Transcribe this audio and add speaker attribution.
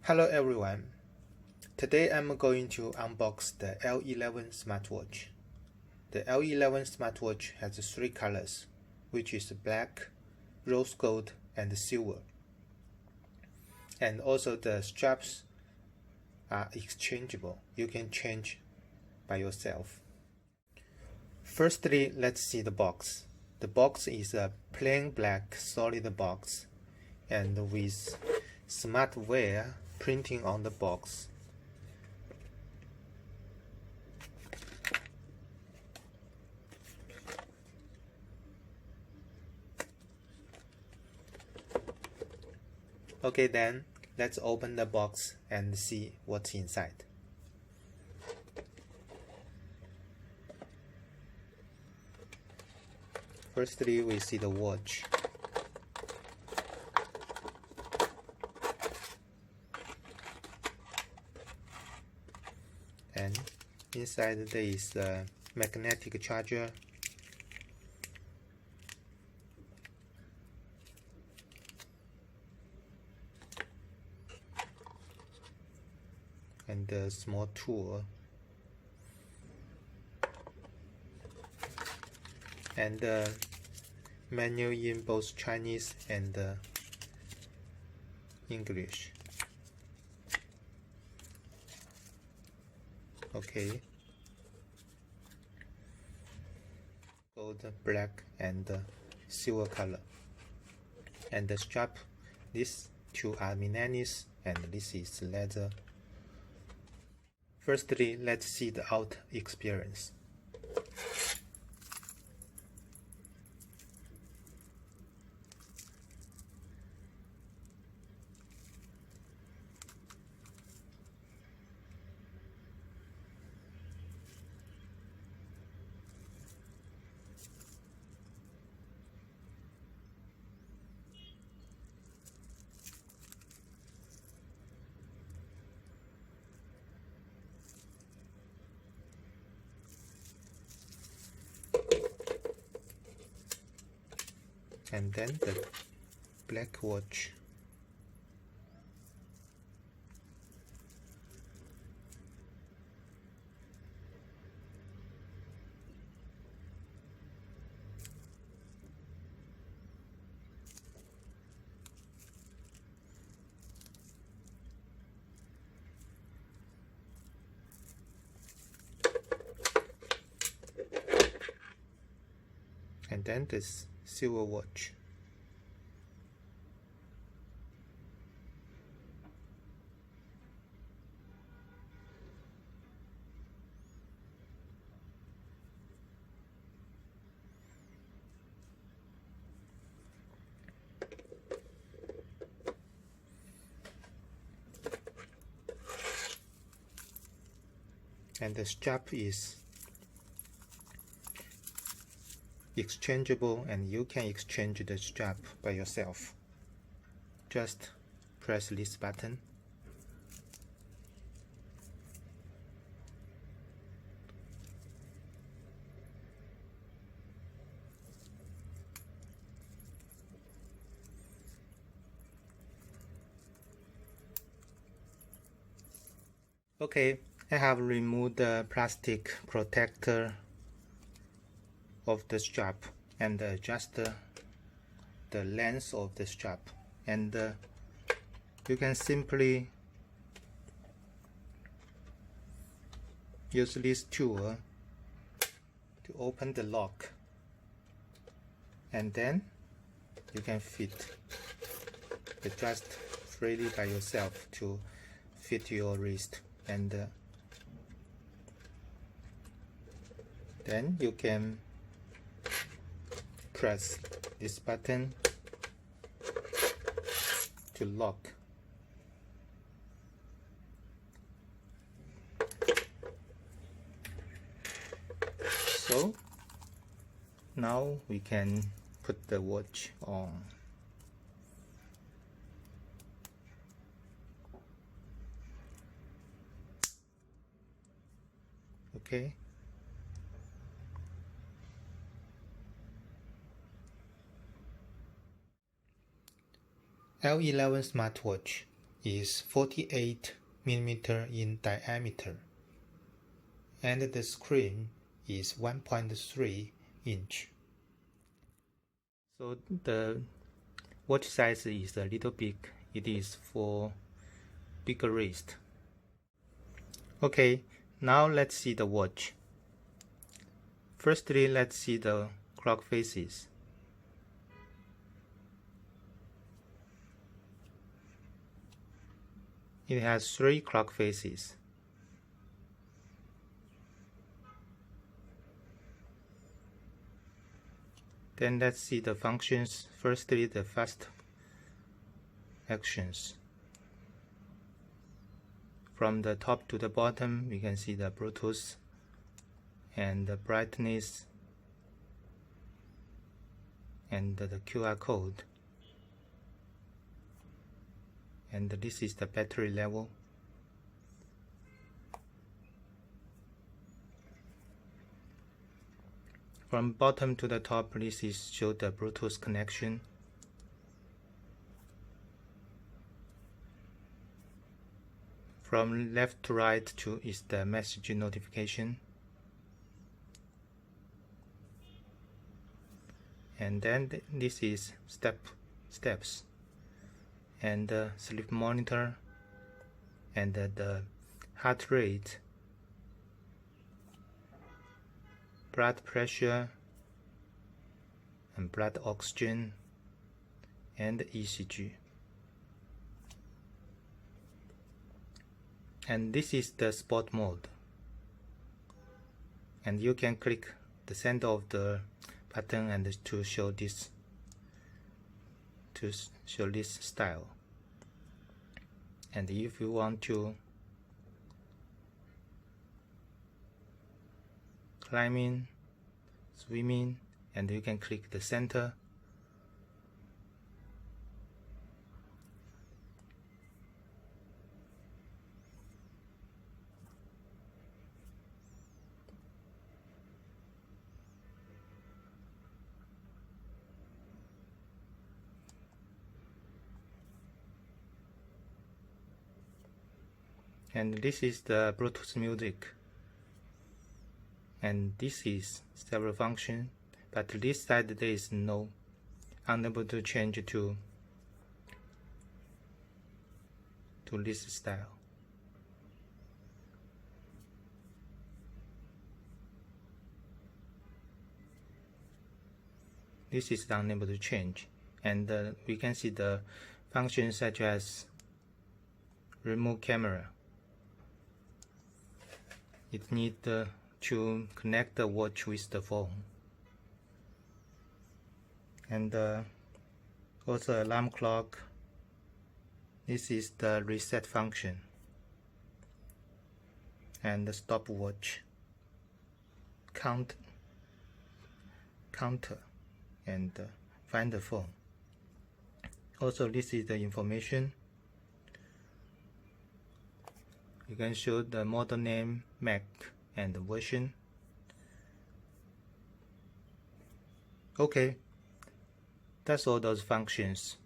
Speaker 1: Hello everyone, today I'm going to unbox the L11 smartwatch. The L11 smartwatch has three colors, which is black, rose gold, and silver. And also the straps are exchangeable. You can change by yourself. Firstly, let's see the box. The box is a plain black solid box and with smartwear printing on the box. Okay, then let's open the box and see what's inside. Firstly, we see the watch. And inside there is a magnetic charger, and a small tool, and menu in both Chinese and English. Okay, gold, black, and silver color. And the strap, these two are Milanese and this is leather. Firstly, let's see the out experience. And then the black watch. And then this silver watch. And the strap is exchangeable and you can exchange the strap by yourself. Just press this button. Okay, I have removed the plastic protector of the strap and adjust the length of the strap, and you can simply use this tool to open the lock, and then you can adjust freely by yourself to fit your wrist, and then you can press this button to lock. So now we can put the watch on. Okay. L11 smartwatch is 48 mm in diameter, and the screen is 1.3 inch. So the watch size is a little big. It is for bigger wrist. Okay, now let's see the watch. Firstly, let's see the clock faces. It has 3 clock faces. Then let's see the functions. Firstly, the fast actions. From the top to the bottom, we can see the Bluetooth and the brightness and the QR code. And this is the battery level. From bottom to the top, this is show the Bluetooth connection. From left to right is the message notification. And then this is steps and sleep monitor and the heart rate, blood pressure and blood oxygen and ECG. And this is the sport mode, and you can click the center of the button and to show this style. And if you want to climbing, swimming, and you can click the center. And this is the Bluetooth music. And this is several functions, but this side there is no, unable to change to this style. This is unable to change, and we can see the functions such as remote camera. It needs to connect the watch with the phone, and also alarm clock. This is the reset function, and the stopwatch, counter, and find the phone. Also, this is the information. You can show the model name, Mac, and the version. Okay, that's all those functions.